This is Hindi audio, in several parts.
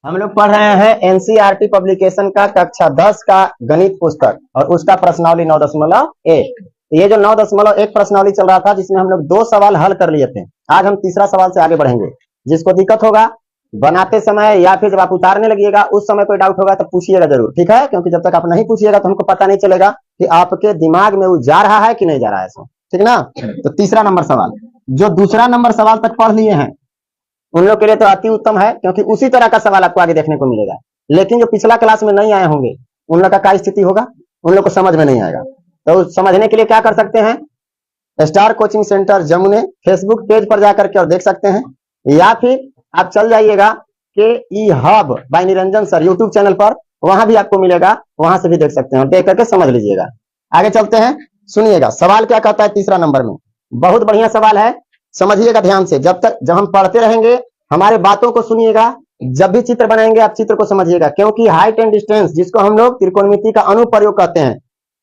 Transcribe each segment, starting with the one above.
हम लोग पढ़ रहे हैं एनसीईआरटी पब्लिकेशन का कक्षा 10 का गणित पुस्तक और उसका प्रश्नावली 9.1। ये जो 9.1 प्रश्नावली चल रहा था जिसमें हम लोग 2 सवाल हल कर लिए थे। आज हम तीसरा सवाल से आगे बढ़ेंगे। जिसको दिक्कत होगा बनाते समय या फिर जब आप उतारने लगिएगा उस समय कोई डाउट होगा तो पूछिएगा जरूर, ठीक है? क्योंकि जब तक आप नहीं पूछिएगा तो हमको पता नहीं चलेगा कि आपके दिमाग में वो जा रहा है कि नहीं जा रहा है। ठीक ना? तो तीसरा नंबर सवाल, जो दूसरा नंबर सवाल तक पढ़ लिए हैं उन लोग के लिए तो अति उत्तम है, क्योंकि उसी तरह का सवाल आपको आगे देखने को मिलेगा। लेकिन जो पिछला क्लास में नहीं आए होंगे उन लोग का क्या स्थिति होगा, उन लोग को समझ में नहीं आएगा। तो समझने के लिए क्या कर सकते हैं, स्टार कोचिंग सेंटर जमुने फेसबुक पेज पर जाकर के और देख सकते हैं, या फिर आप चल जाइएगा के e hub by Niranjan sir YouTube channel पर, वहां भी आपको मिलेगा, वहां से भी देख सकते हैं और देख करके समझ लीजिएगा। आगे चलते हैं, सुनिएगा सवाल क्या कहता है तीसरा नंबर में। बहुत बढ़िया सवाल है, समझिएगा ध्यान से। जब हम पढ़ते रहेंगे हमारे बातों को सुनिएगा, जब भी चित्र बनाएंगे आप चित्र को समझिएगा, क्योंकि हाइट एंड डिस्टेंस जिसको हम लोग त्रिकोणमिति का अनुप्रयोग कहते हैं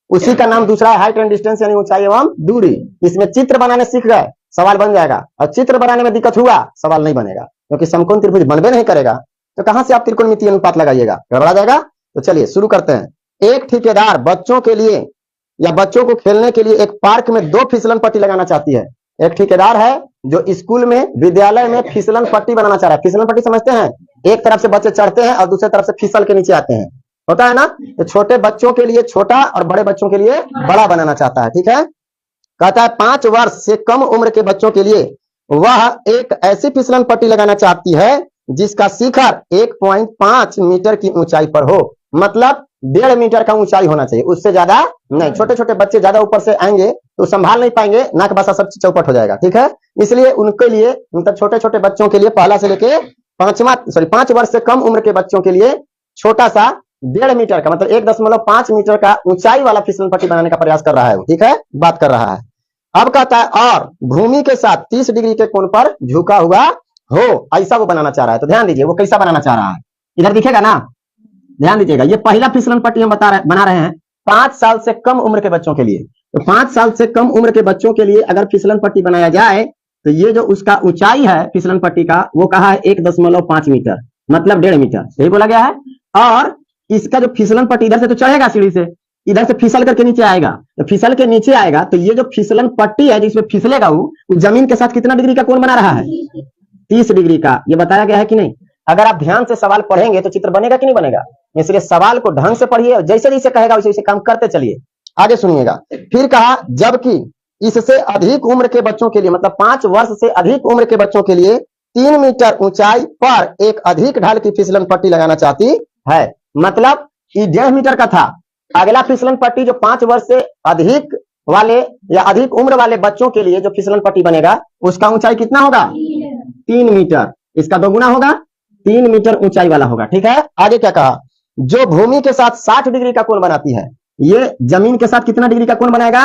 उसी का नाम दूसरा है हाइट एंड डिस्टेंस, यानी ऊंचाई एवं दूरी। इसमें चित्र बनाने सीख गए सवाल बन जाएगा, और चित्र बनाने में दिक्कत हुआ सवाल नहीं बनेगा, क्योंकि समकोण त्रिभुज बनबे नहीं करेगा तो कहां से आप त्रिकोणमिति अनुपात लगाइएगा, गड़बड़ा जाएगा। तो चलिए शुरू करते हैं। एक ठेकेदार बच्चों के लिए या बच्चों को खेलने के लिए एक पार्क में 2 फिसलन पट्टी लगाना चाहती है। एक ठेकेदार है जो स्कूल में विद्यालय में फिसलन पट्टी बनाना चाह रहा है। फिसलन पट्टी समझते हैं, एक तरफ से बच्चे चढ़ते हैं और दूसरी तरफ से फिसल के नीचे आते हैं, होता है ना? तो छोटे बच्चों के लिए छोटा और बड़े बच्चों के लिए बड़ा बनाना चाहता है, ठीक है? कहता है 5 वर्ष से कम उम्र के बच्चों के लिए वह एक ऐसी फिसलन पट्टी लगाना चाहती है जिसका शिखर 1.5 मीटर की ऊंचाई पर हो, मतलब 1.5 मीटर का ऊंचाई होना चाहिए, उससे ज्यादा नहीं। छोटे छोटे बच्चे ज्यादा ऊपर से आएंगे तो संभाल नहीं पाएंगे, नाक बसा सब चौपट हो जाएगा, ठीक है? इसलिए उनके लिए, मतलब छोटे छोटे बच्चों के लिए पहला से लेके 5 वर्ष से कम उम्र के बच्चों के लिए छोटा सा 1.5 मीटर का, मतलब 1.5 मीटर का ऊंचाई वाला फिसलन पट्टी बनाने का प्रयास कर रहा है, ठीक है? बात कर रहा है। अब कहता है और भूमि के साथ 30 डिग्री के कोण पर झुका हुआ हो, ऐसा वो बनाना चाह रहा है। तो ध्यान दीजिए वो कैसा बनाना चाह रहा है, इधर दिखेगा ना, ध्यान दीजिएगा। ये पहला फिसलन पट्टी हम बना रहे हैं 5 साल से कम उम्र के बच्चों के लिए। तो 5 साल से कम उम्र के बच्चों के लिए अगर फिसलन पट्टी बनाया जाए तो ये जो उसका ऊंचाई है फिसलन पट्टी का वो कहा है 1.5 मीटर, मतलब 1.5 मीटर, यही बोला गया है। और इसका जो फिसलन पट्टी इधर से तो चढ़ेगा सीढ़ी से, इधर से फिसल करके नीचे आएगा, तो फिसल के नीचे आएगा तो ये जो फिसलन पट्टी है जिसमें फिसलेगा वो जमीन के साथ कितना डिग्री का कोण बना रहा है, 30 डिग्री का। ये बताया गया है कि नहीं? अगर आप ध्यान से सवाल पढ़ेंगे तो चित्र बनेगा कि नहीं बनेगा? इसलिए सवाल को ढंग से पढ़िए और जैसे जैसे कहेगा वैसे वैसे काम करते चलिए। आगे सुनिएगा, फिर कहा जबकि इससे अधिक उम्र के बच्चों के लिए, मतलब 5 वर्ष से अधिक उम्र के बच्चों के लिए 3 मीटर ऊंचाई पर एक अधिक ढाल की फिसलन पट्टी लगाना चाहती है। मतलब ये 1.5 मीटर का था, अगला फिसलन पट्टी जो 5 वर्ष से अधिक वाले या अधिक उम्र वाले बच्चों के लिए जो फिसलन पट्टी बनेगा उसका ऊंचाई कितना होगा, 3 मीटर। इसका दोगुना होगा, 3 मीटर ऊंचाई वाला होगा, ठीक है? आगे क्या कहा, जो भूमि के साथ 60 डिग्री का कोण बनाती है। ये जमीन के साथ कितना डिग्री का कोण बनाएगा,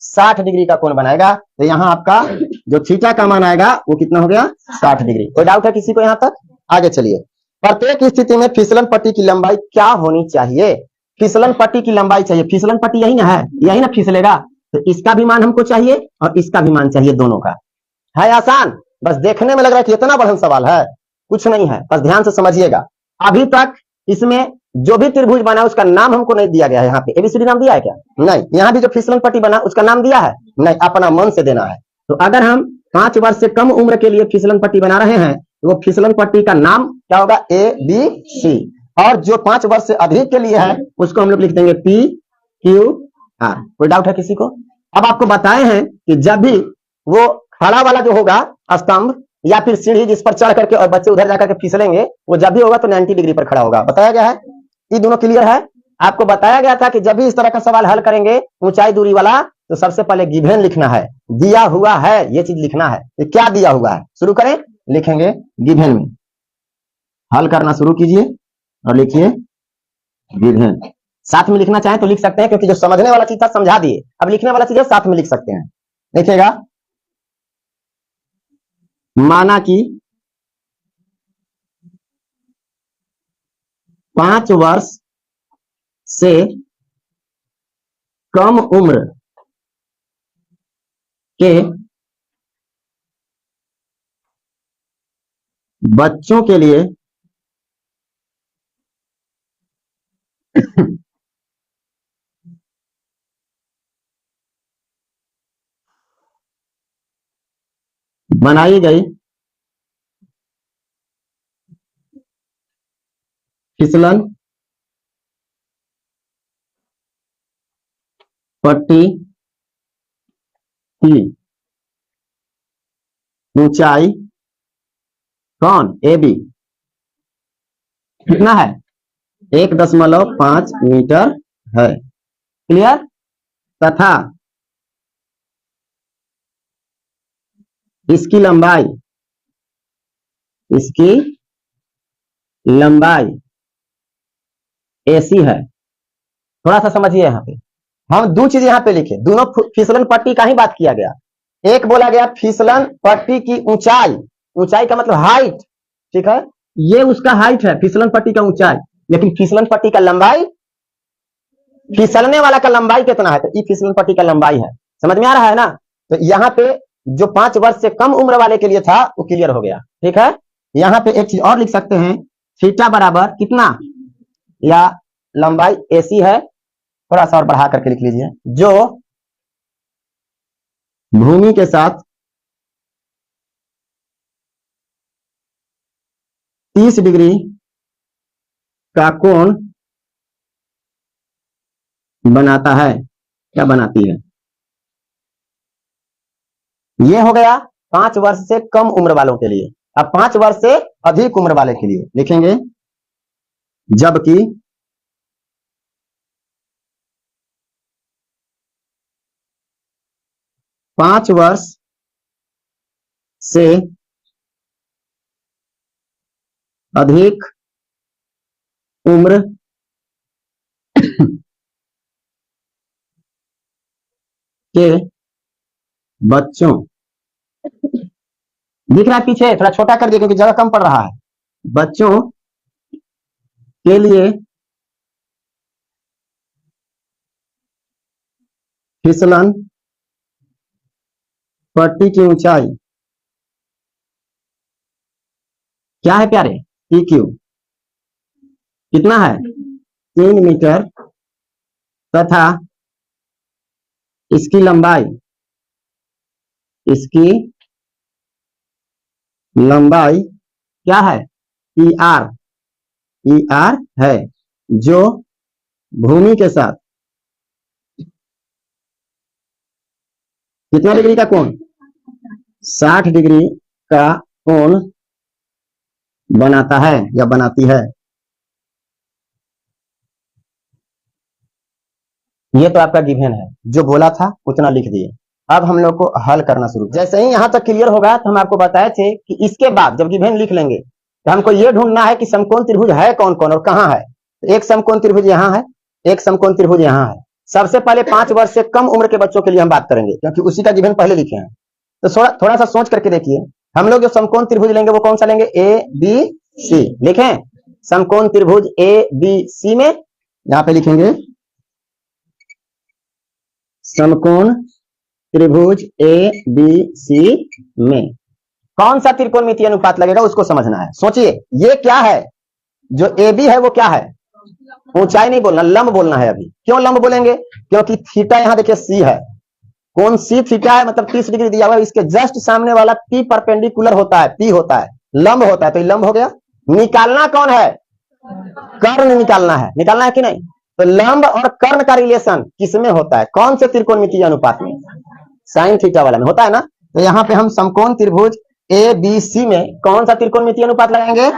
60 डिग्री का कोण बनाएगा। तो यहाँ आपका जो थीटा का मान आएगा वो कितना हो गया, 60 डिग्री। कोई डाउट है किसी को यहाँ तक? आगे चलिए, प्रत्येक स्थिति में फिसलन पट्टी की लंबाई क्या होनी चाहिए? फिसलन पट्टी की लंबाई चाहिए, फिसलन पट्टी यही ना है, यही ना फिसलेगा, तो इसका भी मान हमको चाहिए और इसका भी मान चाहिए, दोनों का। है आसान, बस देखने में लग रहा है कि इतना बड़ा सवाल है, कुछ नहीं है, बस ध्यान से समझिएगा। अभी तक इसमें जो भी त्रिभुज बना उसका नाम हमको नहीं दिया गया है। यहाँ पे एबीसीडी नाम दिया है क्या? नहीं। यहाँ भी जो फिसलन पट्टी बना उसका नाम दिया है? नहीं, अपना मन से देना है। तो अगर हम 5 वर्ष से कम उम्र के लिए फिसलन पट्टी बना रहे हैं तो वो फिसलन पट्टी का नाम क्या होगा, ABC। और जो 5 वर्ष से अधिक के लिए है उसको हम लोग लिख देंगे PQR। कोई डाउट है किसी को? अब आपको बताए हैं कि जब भी वो खड़ा वाला जो होगा स्तंभ या फिर सीढ़ी जिस पर चढ़ करके और बच्चे उधर जाकर के फिसलेंगे, वो जब भी होगा तो 90 डिग्री पर खड़ा होगा, बताया गया है। ये दोनों क्लियर है? आपको बताया गया था कि जब भी इस तरह का सवाल हल करेंगे ऊंचाई दूरी वाला तो सबसे पहले गिवन लिखना है, दिया हुआ है, ये चीज लिखना है। ये क्या दिया हुआ है, शुरू करें, लिखेंगे गिवन में, हल करना शुरू कीजिए और लिखिए गिवन। साथ में लिखना चाहें तो लिख सकते हैं, क्योंकि जो समझने वाला चीज था समझा दिए, अब लिखने वाला चीज है साथ में लिख सकते हैं। देखिएगा, माना कि 5 वर्ष से कम उम्र के बच्चों के लिए बनाई गई फिसलन पट्टी की ऊंचाई कौन ए बी कितना है 1.5 मीटर है। क्लियर। तथा इसकी लंबाई एसी है। थोड़ा सा समझिए यहाँ पे हम दो चीज यहाँ पे लिखे, दोनों फिसलन पट्टी का ही बात किया गया। एक बोला गया फिसलन पट्टी की ऊंचाई, ऊंचाई का मतलब हाइट, ठीक है, ये उसका हाइट है फिसलन पट्टी का ऊंचाई, लेकिन फिसलन पट्टी का लंबाई, फिसलने वाला का लंबाई कितना है, तो ये फिसलन पट्टी का लंबाई है। समझ में आ रहा है ना। तो यहाँ पे जो 5 वर्ष से कम उम्र वाले के लिए था वो क्लियर हो गया। ठीक है, यहाँ पे एक चीज और लिख सकते हैं, थीटा बराबर कितना, या लंबाई एसी है, थोड़ा सा और बढ़ा करके लिख लीजिए, जो भूमि के साथ 30 डिग्री का कोण बनाता है, क्या बनाती है। ये हो गया 5 वर्ष से कम उम्र वालों के लिए। अब 5 वर्ष से अधिक उम्र वाले के लिए लिखेंगे, जबकि पांच वर्ष से अधिक उम्र के बच्चों, दिख रहा है पीछे, थोड़ा छोटा कर दिया क्योंकि जगह कम पड़ रहा है, बच्चों के लिए फिसलन पट्टी की ऊंचाई क्या है प्यारे, PQ कितना है 3 मीटर, तथा इसकी लंबाई क्या है, ER है, जो भूमि के साथ कितना डिग्री का कोण, 60 डिग्री का कोण बनाता है या बनाती है। ये तो आपका गिवन है, जो बोला था उतना लिख दिए। अब हम लोग को हल करना शुरू, जैसे ही यहां तक क्लियर होगा तो हम आपको बताए थे कि इसके बाद जब गिवन लिख लेंगे तो हमको ये ढूंढना है कि समकोण त्रिभुज है कौन कौन और कहां है। तो एक समकोण त्रिभुज यहाँ है, एक समकोण त्रिभुज यहाँ है। सबसे पहले 5 वर्ष से कम उम्र के बच्चों के लिए हम बात करेंगे, क्योंकि उसी का गिवन पहले लिखे हैं। तो थोड़ा सा सोच करके देखिए, हम लोग जो समकोण त्रिभुज लेंगे वो कौन सा लेंगे, ABC लिखें। समकोण त्रिभुज ABC में यहाँ पे लिखेंगे समकोण त्रिभुज ABC में कौन सा त्रिकोणमितीय अनुपात लगेगा उसको समझना है। सोचिए ये क्या है, जो AB है वो क्या है, ऊंचाई नहीं बोलना, लंब बोलना है। अभी क्यों लंब बोलेंगे, क्योंकि थीटा यहाँ देखिए C है, कौन C थीटा है, मतलब 30 डिग्री दिया हुआ है, इसके जस्ट सामने वाला P परपेंडिकुलर होता है, P होता है, लंब होता है, तो ये लंब हो गया। निकालना कौन है, कर्ण निकालना है, निकालना है कि नहीं। तो लंब और कर्ण का रिलेशन किसमें होता है, कौन से त्रिकोणमितीय अनुपात में, साइन थीटा वाला में होता है ना। तो यहाँ पे हम समकोण त्रिभुज ABC में कौन सा त्रिकोणमितीय अनुपात लगाएंगे,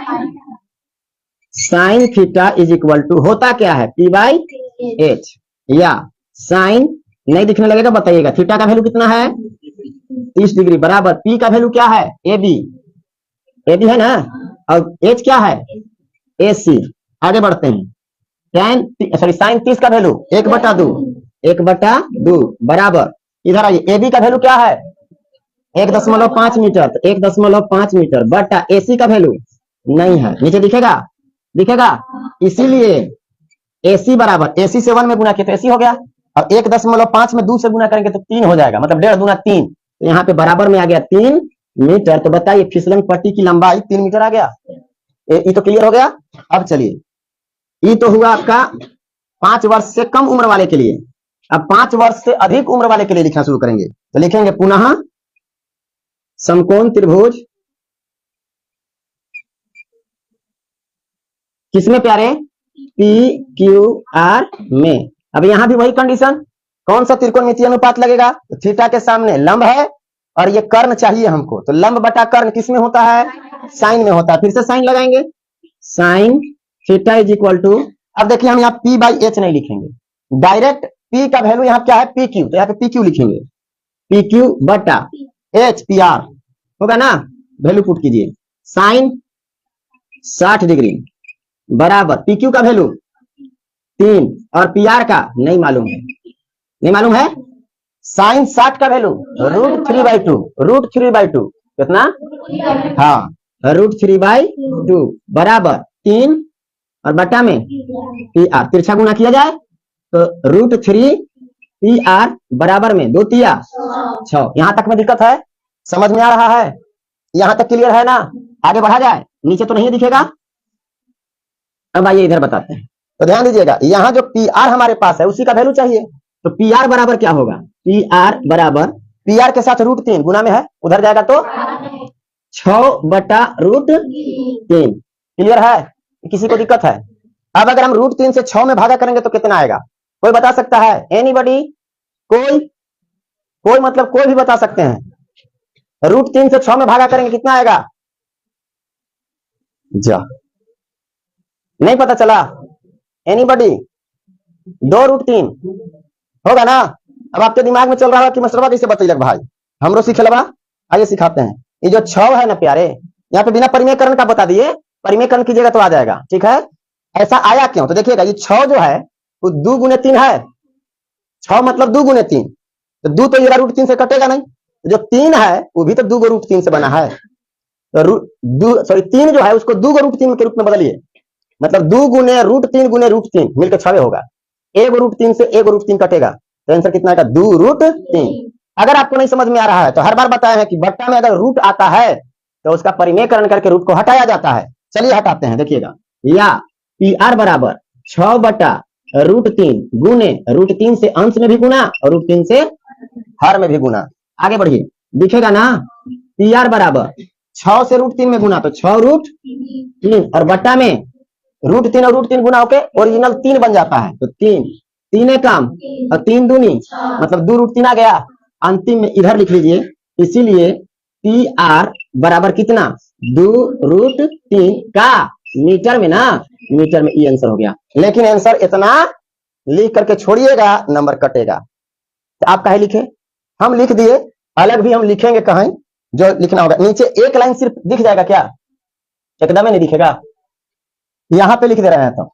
sine theta is equal to होता क्या है P/H, या साइन नहीं दिखने लगेगा बताइएगा, थीटा का वैल्यू कितना है 30 डिग्री बराबर P का वैल्यू क्या है AB है ना, और H क्या है AC। आगे बढ़ते हैं, साइन 30 का वैल्यू 1/2 बराबर, इधर आइए AB का वैल्यू क्या है 1.5 मीटर, तो 1.5 मीटर बटा AC का वैल्यू नहीं है, नीचे दिखेगा। इसीलिए AC बराबर AC से 1 में गुना किया तो AC हो गया, और 1.5 में 2 से गुना करेंगे तो 3 हो जाएगा, मतलब 1.5 दूना 3, तो यहाँ पे बराबर में आ गया 3 मीटर। तो बताइए फिसलन पट्टी की लंबाई 3 मीटर आ गया। ये तो क्लियर हो गया। अब चलिए, ये तो हुआ आपका 5 वर्ष से कम उम्र वाले के लिए। अब 5 वर्ष से अधिक उम्र वाले के लिए लिखना शुरू करेंगे, तो लिखेंगे पुनः समकोण त्रिभुज किसमें प्यारे, पी क्यू आर में। अब यहां भी वही कंडीशन, कौन सा त्रिकोणमितीय अनुपात लगेगा, तो थीटा के सामने लंब है और ये कर्ण चाहिए हमको, तो लंब बटा कर्ण किसमें होता है, साइन में होता है। फिर से साइन लगाएंगे, sine theta is equal to, अब देखिए हम यहाँ पी बाई एच नहीं लिखेंगे, डायरेक्ट पी का वैल्यू यहाँ क्या है, पी क्यू, तो यहाँ पे पी क्यू लिखेंगे, पी क्यू बटा एच पी आर होगा ना, वैल्यू पुट कीजिए, साइन 60 डिग्री बराबर पी क्यू का वैल्यू 3 और पी आर का नहीं मालूम है, नहीं मालूम है, साइन 60 का वैल्यू √3/2, √3/2 कितना, हाँ √3/2 बराबर 3 और बटा में पी आर, तिरछा गुना किया जाए तो √3 पी आर बराबर में 2 तिया 6। यहां तक में दिक्कत है, समझ में आ रहा है, यहां तक क्लियर है ना, आगे बढ़ा जाए, नीचे तो नहीं दिखेगा। अब आइए इधर बताते हैं, तो ध्यान दीजिएगा, यहाँ जो पी आर हमारे पास है उसी का वैल्यू चाहिए, तो पी आर बराबर क्या होगा, पी आर बराबर पी आर के साथ √3 गुना में है, उधर जाएगा तो 6/√3। क्लियर है, किसी को दिक्कत है। अब अगर हम √3 से 6 में भागा करेंगे तो कितना आएगा, कोई बता सकता है, एनीबॉडी, कोई मतलब कोई भी बता सकते हैं, √3 से 6 में भागा करेंगे कितना आएगा, जा नहीं पता चला, एनीबॉडी, 2√3 होगा ना। अब आपके दिमाग में चल रहा है कि मसरवा कैसे बतैलक भाई, हमरो सीखेलवा, आइए सिखाते हैं। ये जो 6 है ना प्यारे, यहाँ पे बिना परिमेयकरण का बता दिए, परिमेयकरण कीजिएगा तो आ जाएगा, ठीक है। ऐसा आया क्यों, तो देखिएगा ये 6 जो है वो 2 गुने 3 है, 6 मतलब 2 गुने 3, तो 2 तो ये √3 से कटेगा नहीं, जो 3 है वो भी तो 2 √3 से बना है, तो 3 जो है उसको 2 √3 के रूप में बदलिए, मतलब 2 गुने √3 गुने √3 मिलकर 6 होगा, 1 √3 से 1 √3 कटेगा, तो आंसर कितना आएगा, 2 √3। अगर आपको नहीं समझ में आ रहा है तो हर बार बताया है कि बट्टा में अगर रूट आता है तो उसका परिमेयकरण करके रूट को हटाया जाता है। चलिए हटाते हैं, देखिएगा, या पी आर बराबर 6/√3 गुने √3 से अंश में भी गुना और √3 से हर में भी गुना। आगे बढ़िए, दिखेगा ना, पी आर बराबर 6 से √3 में गुना तो 6√3 और बट्टा में √3 और √3 गुना होके ओरिजिनल 3 बन जाता है, तो 3 काम और 3 दूनी मतलब 2 √3 आ गया, अंतिम में इधर लिख लीजिए, इसीलिए पी आर बराबर कितना, 2 √3 का मीटर में ना, मीटर में ये आंसर हो गया। लेकिन आंसर इतना लिख करके छोड़िएगा, नंबर कटेगा, तो आप कहे लिखे, हम लिख दिए, अलग भी हम लिखेंगे कहीं, जो लिखना होगा नीचे एक लाइन सिर्फ दिख जाएगा क्या, एकदम नहीं दिखेगा, यहां पे लिख दे रहे हैं तो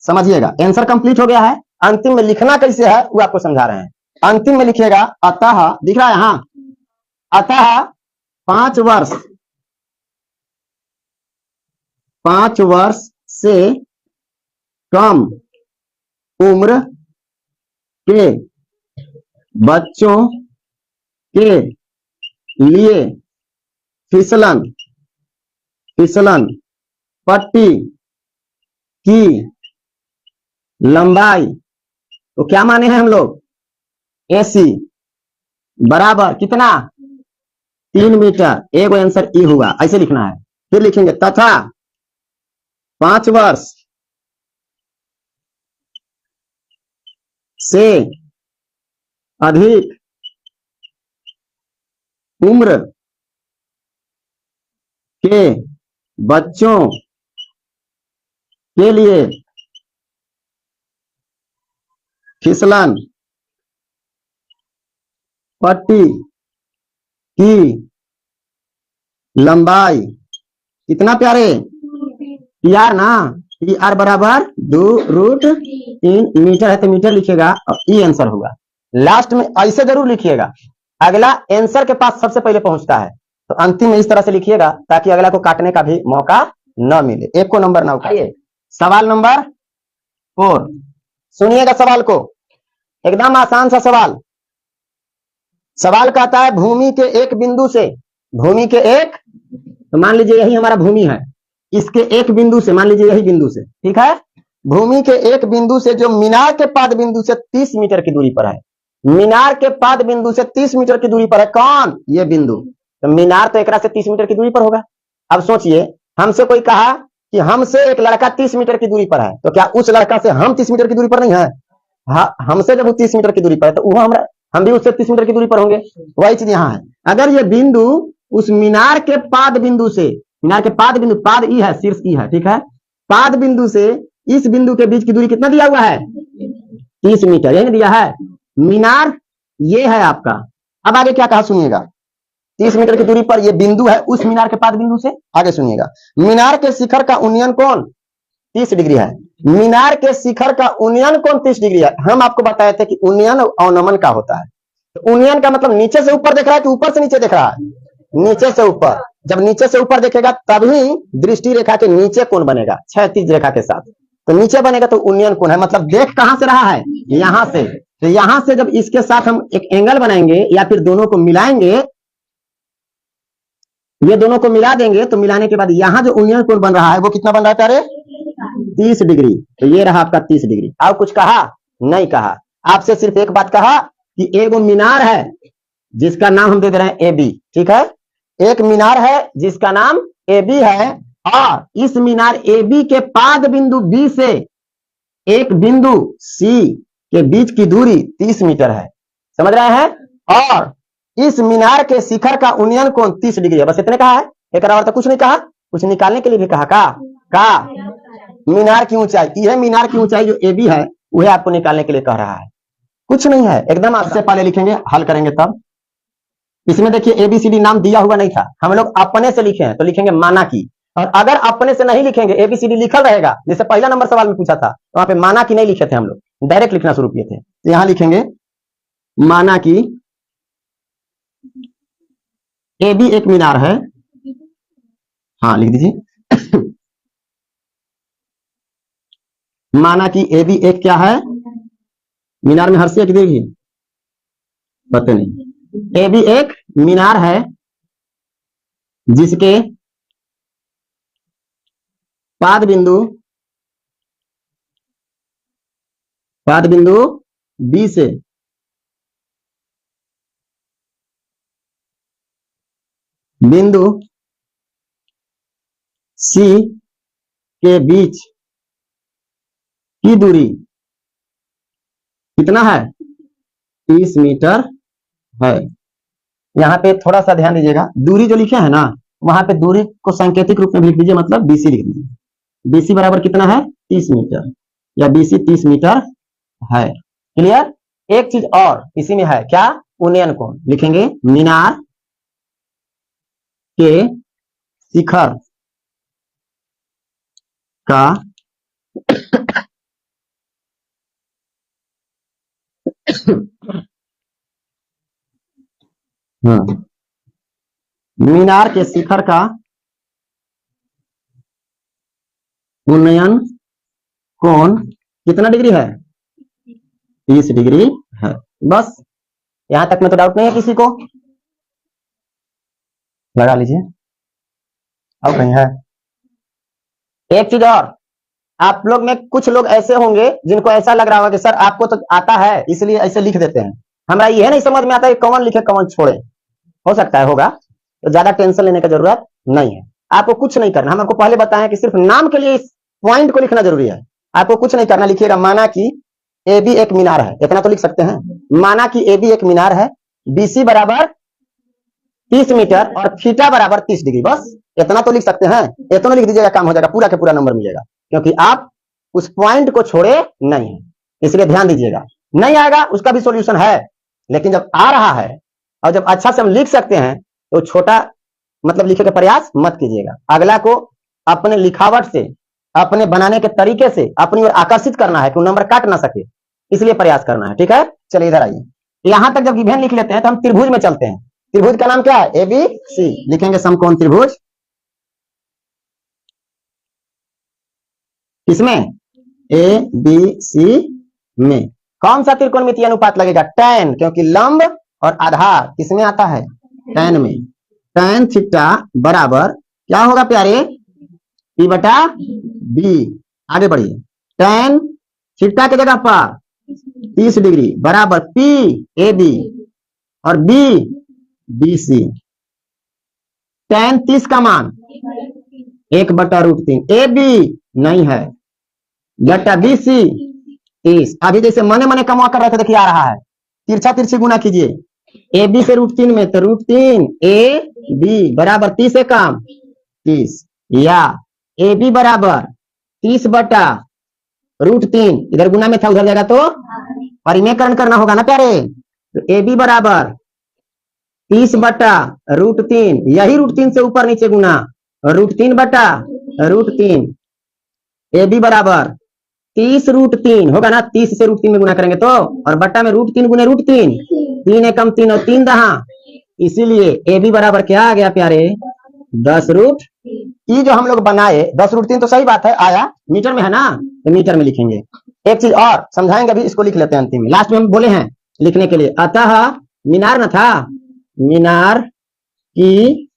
समझिएगा आंसर कंप्लीट हो गया है। अंतिम में लिखना कैसे है वो आपको समझा रहे हैं, अंतिम में लिखिएगा, अतः, दिख रहा है यहां, अतः 5 वर्ष से कम उम्र के बच्चों के लिए फिसलन पट्टी की लंबाई, तो क्या माने हैं हम लोग, AC बराबर कितना, 3 मीटर। एक आंसर ई हुआ, ऐसे लिखना है। फिर लिखेंगे तथा 5 वर्ष से अधिक उम्र के बच्चों के लिए फिसलन पट्टी की लंबाई कितना प्यारे, पी आर ना, पी आर बराबर 2 √3 मीटर है तो मीटर लिखिएगा और ई आंसर होगा। लास्ट में ऐसे जरूर लिखिएगा, अगला आंसर के पास सबसे पहले पहुंचता है, तो अंतिम में इस तरह से लिखिएगा ताकि अगला को काटने का भी मौका न मिले, एक को नंबर ना उठाइए। सवाल नंबर 4 सुनिएगा, सवाल को, एकदम आसान सा सवाल। सवाल कहता है भूमि के एक बिंदु से, भूमि के एक, तो मान लीजिए यही हमारा भूमि है, इसके एक बिंदु से, मान लीजिए यही बिंदु से, ठीक है, भूमि के एक बिंदु से जो मीनार के पाद बिंदु से 30 मीटर की दूरी पर है, मीनार के पाद बिंदु से 30 मीटर की दूरी पर है कौन? ये बिंदु। तो मीनार तो एकरा से 30 मीटर की दूरी पर होगा। अब सोचिए, हमसे कोई कहा कि हमसे एक लड़का 30 मीटर की दूरी पर है, तो क्या उस लड़का से हम 30 मीटर की दूरी पर नहीं है? हाँ, हमसे जब वो 30 मीटर की दूरी पर है तो वो हम भी उससे 30 मीटर की दूरी पर होंगे। वही चीज यहाँ है। अगर ये बिंदु उस मीनार के पाद बिंदु से, मीनार के पाद बिंदु, पाद ई है, शीर्ष ई है, ठीक है, पाद बिंदु से इस बिंदु के बीच की दूरी कितना दिया हुआ है? 30 मीटर, यही दिया है। मीनार ये है आपका। अब आगे क्या कहा सुनिएगा, 30 मीटर की दूरी पर ये बिंदु है उस मीनार के पाद बिंदु से। आगे सुनिएगा, मीनार के शिखर का उन्नयन कोण 30 डिग्री है। मीनार के शिखर का उन्नयन कोण 30 डिग्री है। हम आपको बताए थे कि उन्नयन अवनमन का होता है। तो उन्नयन का मतलब नीचे से ऊपर देख रहा है कि ऊपर से नीचे देख रहा है? नीचे से ऊपर। जब नीचे से ऊपर देखेगा तभी दृष्टि रेखा के नीचे कोण बनेगा, क्षैतिज रेखा के साथ। तो नीचे बनेगा तो उन्नयन कोण है। मतलब देख कहां से रहा है? यहां से। तो यहां से जब इसके साथ हम एक एंगल बनाएंगे या फिर दोनों को मिलाएंगे, ये दोनों को मिला देंगे, तो मिलाने के बाद यहां जो उन्नयन कोण बन रहा है वो कितना बन रहा है प्यारे? 30 डिग्री। तो ये रहा आपका 30 डिग्री। और कुछ कहा? नहीं कहा। आपसे सिर्फ एक बात कहा कि एक मीनार है जिसका नाम हम दे दे रहे हैं AB, ठीक है। एक मीनार है जिसका नाम AB है, और इस मीनार AB के पाद बिंदु B से एक बिंदु C के बीच की दूरी 30 मीटर है। समझ रहे हैं? और इस मीनार के शिखर का उन्नयन कोण 30 डिग्री है। बस इतने कहा है, एक और तो कुछ नहीं कहा। कुछ निकालने के लिए भी कहा का मीनार की ऊंचाई, यह मीनार की ऊंचाई जो AB है वह आपको निकालने के लिए कह रहा है। कुछ नहीं है, एकदम आपसे पहले लिखेंगे, हल करेंगे तब। इसमें देखिए ABCD नाम दिया हुआ नहीं था, हम लोग अपने से लिखे हैं, तो लिखेंगे माना की। और अगर अपने से नहीं लिखेंगे, ABCD लिखल रहेगा, जैसे पहला नंबर सवाल में पूछा था, तो वहां पे माना की नहीं लिखे थे, हम लोग डायरेक्ट लिखना शुरू किए थे। तो यहां लिखेंगे माना की AB एक मीनार है। हाँ, लिख दीजिए। माना कि AB एक क्या है? मीनार में हर्षिया की देगी पता नहीं। AB एक मीनार है जिसके पाद बिंदु B से बिंदु C के बीच की दूरी कितना है? 30 मीटर है। यहाँ पे थोड़ा सा ध्यान दीजिएगा, दूरी जो लिखे है ना, वहां पे दूरी को सांकेतिक रूप में लिख दीजिए, मतलब BC लिख दीजिए। BC बराबर कितना है? 30 मीटर, या BC 30 मीटर है। क्लियर? एक चीज और इसी में है, क्या? उन्नयन कोण। लिखेंगे मीनार के शिखर का मीनार के शिखर का उन्नयन कोण कितना डिग्री है? 30 डिग्री है। बस यहां तक में तो डाउट नहीं है किसी को? लगा लीजिए। अब कहीं है? एक चीज और, आप लोग में कुछ लोग ऐसे होंगे जिनको ऐसा लग रहा होगा कि सर आपको तो आता है इसलिए ऐसे लिख देते हैं, हमारा यह नहीं समझ में आता है कौन लिखे कौन छोड़े। हो सकता है होगा, तो ज्यादा टेंशन लेने की जरूरत नहीं है। आपको कुछ नहीं करना, हम आपको पहले बताएं कि सिर्फ नाम के लिए इस पॉइंट को लिखना जरूरी है। आपको कुछ नहीं करना, लिखिएगा माना कि AB एक मीनार है, इतना तो लिख सकते हैं। माना कि AB एक मीनार है, BC बराबर 30 मीटर और थीटा बराबर 30 डिग्री। बस इतना तो लिख सकते हैं। इतना लिख दीजिएगा, काम हो जाएगा, पूरा का पूरा नंबर मिलेगा, क्योंकि आप उस पॉइंट को छोड़े नहीं है, इसलिए ध्यान दीजिएगा। नहीं आएगा उसका भी सॉल्यूशन है, लेकिन जब आ रहा है और जब अच्छा से हम लिख सकते हैं तो छोटा मतलब लिखे का प्रयास मत कीजिएगा। अगला को अपने लिखावट से, अपने बनाने के तरीके से अपनी ओर आकर्षित करना है कि वो नंबर काट ना सके, इसलिए प्रयास करना है। ठीक है, चलिए इधर आइए। यहां तक जब गिवन लिख लेते हैं तो हम त्रिभुज में चलते हैं। त्रिभुज का नाम क्या है? ABC। लिखेंगे समकोण त्रिभुज। किसमें? ABC में। कौन सा त्रिकोणमितीय अनुपात लगेगा? tan, क्योंकि लंब और आधार किसमें आता है? tan में। tan थीटा बराबर क्या होगा प्यारे? P बटा B। आगे बढ़िए, tan थीटा की जगह पर 30 डिग्री बराबर पी ए बी और बी बी सी। tan 30 का मान 1/√3 ए बी नहीं है बटा बी सी 30। अभी जैसे मने मने कमा कर रहे थे देखिए आ रहा है, तिरछा तिरछी गुना कीजिए ए बी से √3 में तो √3 ए बी बराबर 30 से कम 30 या ए बी बराबर 30/√3 इधर गुना में था उधर जाएगा तो परिमेयकरण करना होगा ना प्यारे। तो ए बी बराबर 30/√3 यही √3 से ऊपर नीचे गुना √3/√3 ए बी बराबर 30√3 होगा ना, 30 से √3 में गुना करेंगे तो और बट्टा में √3 गुने √3 3 एकम 3 और 3 दहा, इसीलिए ए बी बराबर क्या आ गया प्यारे 10√3। जो हम लोग बनाए 10√3 तो सही बात है आया, मीटर में है ना तो मीटर में लिखेंगे। एक चीज और समझाएंगे अभी, इसको लिख लेते हैं अंतिम में, लास्ट में हम बोले हैं लिखने के लिए। अतः मीनार न था, मीनार की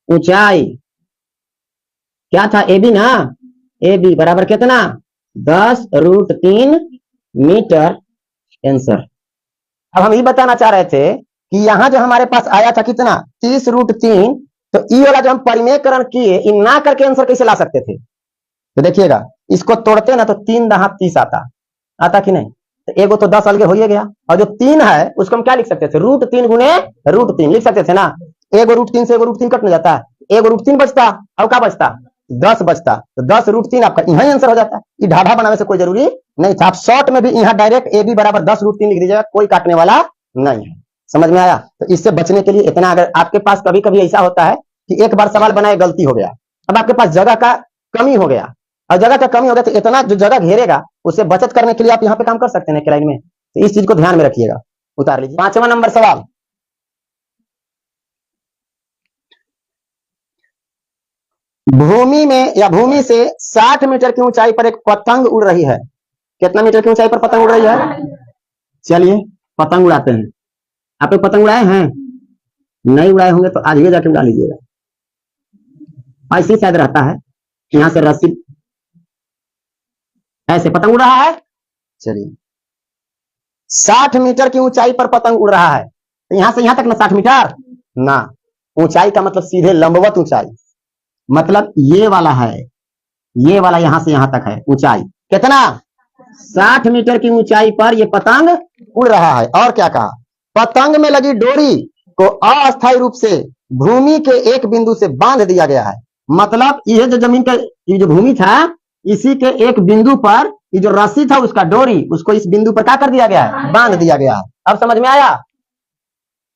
ऊंचाई क्या था ए बी ना, ए बी बराबर कितना 10√3 मीटर आंसर। अब हम ये बताना चाह रहे थे कि यहाँ जो हमारे पास आया था कितना 30√3, तो ई वाला जो हम परिमेयकरण किए इन ना करके आंसर कैसे ला सकते थे। तो देखिएगा इसको तोड़ते ना तो 3 दहा 30 आता कि नहीं, तो एगो तो 10 अलगे हो गया और जो 3 है उसको हम क्या लिख सकते थे √3 गुने √3 लिख सकते थे ना। एगो √3 से एगो √3 कट नहीं जाता, एगो √3 बचता और क्या बचता 10 बचता, तो 10√3 आपका यही आंसर हो जाता है। ये ढाढ़ा बनाने से कोई जरूरी नहीं था, आप शॉर्ट में भी यहाँ डायरेक्ट ए बी बराबर 10√3 लिख दीजिएगा, कोई काटने वाला नहीं है। समझ में आया। तो इससे बचने के लिए इतना, अगर आपके पास कभी कभी ऐसा होता है कि एक बार सवाल बनाए गलती हो गया, अब आपके पास जगह का कमी हो गया और जगह का कमी हो गया तो इतना जो जगह घेरेगा उससे बचत करने के लिए आप यहाँ पे काम कर सकते हैं लाइन में। तो इस चीज को ध्यान में रखिएगा। उतार लीजिए 5वां नंबर सवाल। भूमि में या भूमि से 60 मीटर की ऊंचाई पर एक पतंग उड़ रही है। कितना मीटर की ऊंचाई पर पतंग उड़ रही है, चलिए पतंग उड़ाते हैं। आप लोग पतंग उड़ाए हैं, नहीं उड़ाए होंगे तो आज ही जाके उड़ा लीजिएगा। ऐसे शायद रहता है, यहाँ से रस्सी ऐसे पतंग उड़ रहा है। चलिए 60 मीटर की ऊंचाई पर पतंग उड़ रहा है, तो यहां से यहां तक ना 60 मीटर ना, ऊंचाई का मतलब सीधे लंबवत ऊंचाई, मतलब ये वाला है, ये वाला यहां से यहां तक है ऊंचाई कितना 60 मीटर की ऊंचाई पर ये पतंग उड़ रहा है। और क्या कहा, पतंग में लगी डोरी को अस्थायी रूप से भूमि के एक बिंदु से बांध दिया गया है। मतलब ये जो जमीन का ये जो भूमि था इसी के एक बिंदु पर ये जो रस्सी था उसका डोरी उसको इस बिंदु पर क्या कर दिया गया है, बांध दिया गया है। अब समझ में आया।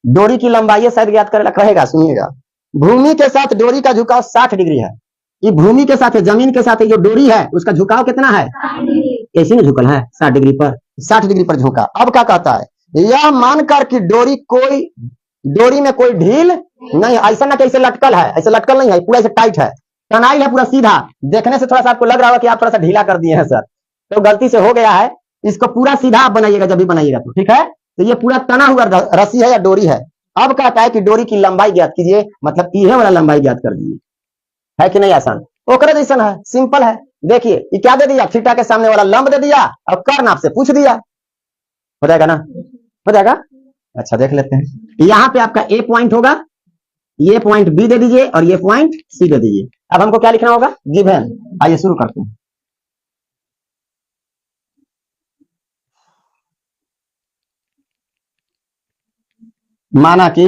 डोरी की लंबाई शायद याद कर रहेगा, सुनिएगा। भूमि के साथ डोरी का झुकाव 60 डिग्री है। ये भूमि के साथ जमीन के साथ जो डोरी है उसका झुकाव कितना है, ऐसे में झुकल है 60 डिग्री पर, 60 डिग्री पर झुका। अब क्या कहता है, यह मानकर कि डोरी में कोई ढील नहीं, ऐसा ना कैसे लटकल है, ऐसे लटकल नहीं है, पूरा ऐसे टाइट है, टनाइल है पूरा सीधा। देखने से थोड़ा सा आपको लग रहा होगा कि आप थोड़ा सा ढीला कर दिए हैं सर, तो गलती से हो गया है। इसको पूरा सीधा आप बनाइएगा जब भी बनाइएगा तो ठीक है। तो ये पूरा तना हुआ रस्सी है या डोरी है। अब कहता है कि डोरी की लंबाई ज्ञात कीजिए, मतलब ये वाला लंबाई ज्ञात कर दीजिए। है कि नहीं आसान, ओकरे जैसा है, सिंपल है। देखिए ये क्या दे दिया, थीटा के सामने वाला लंब दे दिया और कर्ण आपसे पूछ दिया, हो जाएगा ना, हो जाएगा। अच्छा देख लेते हैं, यहाँ पे आपका ए पॉइंट होगा, ये पॉइंट बी दे दीजिए और ये पॉइंट सी दे दीजिए। अब हमको क्या लिखना होगा, गिवन। आइए शुरू करते हैं। माना कि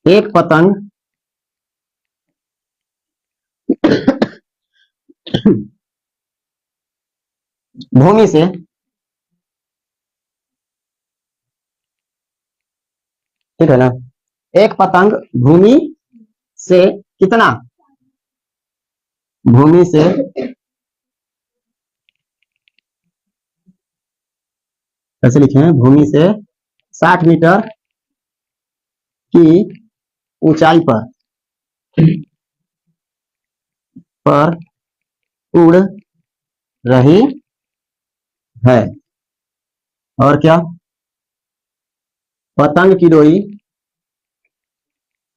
एक पतंग भूमि से ठीक है ना, एक पतंग भूमि से कितना, भूमि से कैसे लिखे हैं, भूमि से 60 मीटर की ऊंचाई पर उड़ रही है। और क्या, पतंग की डोरी,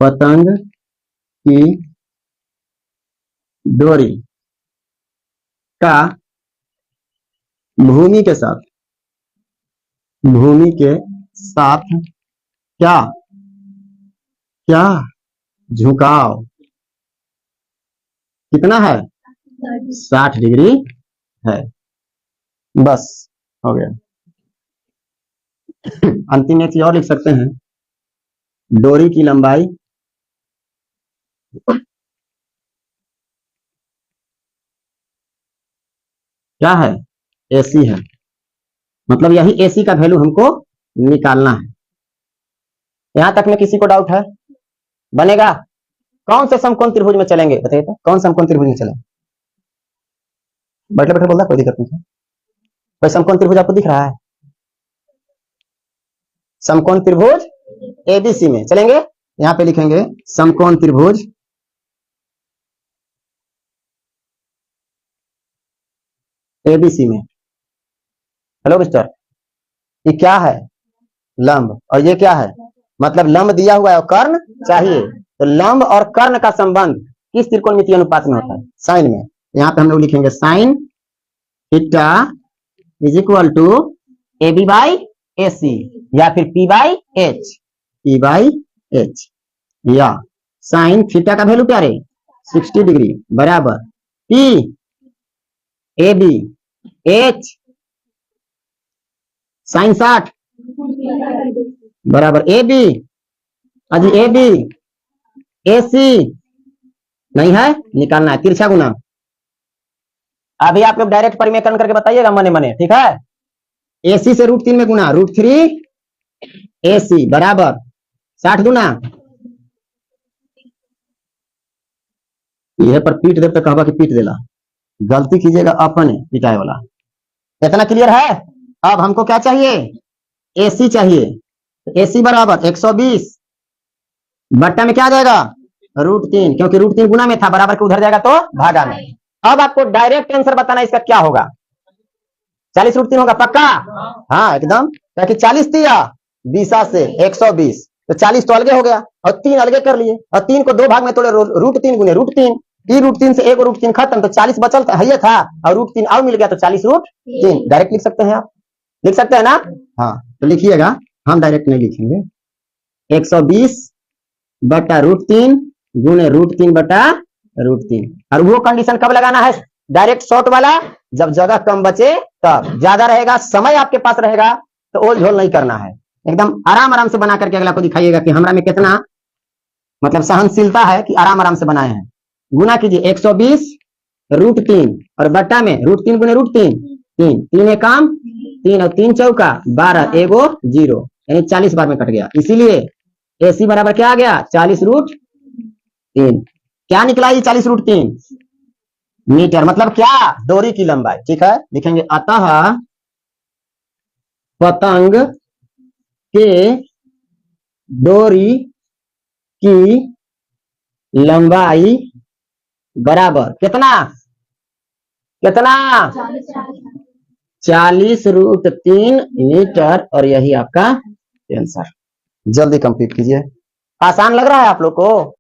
पतंग की डोरी का भूमि के साथ क्या क्या झुकाव कितना है 60 डिग्री है। बस हो गया। अंतिम एक चीज और लिख सकते हैं, डोरी की लंबाई क्या है AC है, मतलब यही AC का वैल्यू हमको निकालना है। यहां तक में किसी को डाउट है? बनेगा? कौन से समकोण त्रिभुज में चलेंगे बताइए तो, कौन समकोण त्रिभुज में चलेंगे? बैठे बैठे बोल रहा, कोई दिक्कत नहीं है। कोई समकोण त्रिभुज आपको दिख रहा है? समकोण त्रिभुज ABC में चलेंगे। यहां पे लिखेंगे समकोण त्रिभुज ABC में। हेलो मिस्टर, ये क्या है? लंब। और ये क्या है? मतलब लंब दिया हुआ है और कर्ण चाहिए, तो लंब और कर्ण का संबंध किस त्रिकोणमितीय अनुपात में होता है? साइन में। यहाँ पे हम लोग लिखेंगे sine theta is equal to AB by AC या फिर P बाई H या साइन थीटा का वैल्यू क्या रहे 60 डिग्री बराबर P AB H साइन 60 बराबर AB अजी AB AC नहीं है, निकालना है तिरछा गुना। अभी आप लोग डायरेक्ट परिमेयकरण करके बताइएगा मने मने, ठीक है? AC से √3 में गुना √3 AC बराबर 60 गुना यह पर पीट दे तो कहबा कि पीट देला, गलती कीजिएगा अपने पिटाए वाला। इतना क्लियर है? अब हमको क्या चाहिए? AC चाहिए। AC बराबर 120 बट्टा में क्या आ जाएगा √3, क्योंकि √3 गुना में था, बराबर के उधर जाएगा तो भागा में। अब आपको डायरेक्ट आंसर बताना इसका क्या होगा। 40 √3 होगा पक्का? हाँ एकदम, क्योंकि 40 दिया 20 से 120 तो 40 तो अलगे हो गया और 3 अलगे कर लिए और 3 को 2 भाग में तोड़े √3 गुने √3, √3 से एक √3 खत्म तो 40 बचल है था और √3 और मिल गया तो 40 √3 डायरेक्ट लिख सकते हैं। आप लिख सकते हैं ना? हाँ तो लिखिएगा, हम डायरेक्ट नहीं लिखेंगे। 120 बटा √3 गुने √3 बटा √3। और वो कंडीशन कब लगाना है? डायरेक्ट शॉर्ट वाला, जब जगह कम बचे तब। ज्यादा रहेगा, समय आपके पास रहेगा तो ओल झोल नहीं करना है, एकदम आराम आराम से बना करके अगला को दिखाइएगा कि हमरा में कितना मतलब सहनशीलता है कि आराम आराम से बनाए हैं। गुना कीजिए 120 √3 और बट्टा में √3 गुने √3 3 काम 3 और 3 चौका 12 एगो 0 यानी 40 बार में कट गया, इसीलिए AC बराबर क्या आ गया 40 √3। क्या निकला ये 40 √3 मीटर, मतलब क्या डोरी की लंबाई। ठीक है, लिखेंगे अतः पतंग के डोरी की लंबाई बराबर कितना 40 √3 मीटर। और यही आपका आंसर। जल्दी कंप्लीट कीजिए। आसान लग रहा है आप लोग को?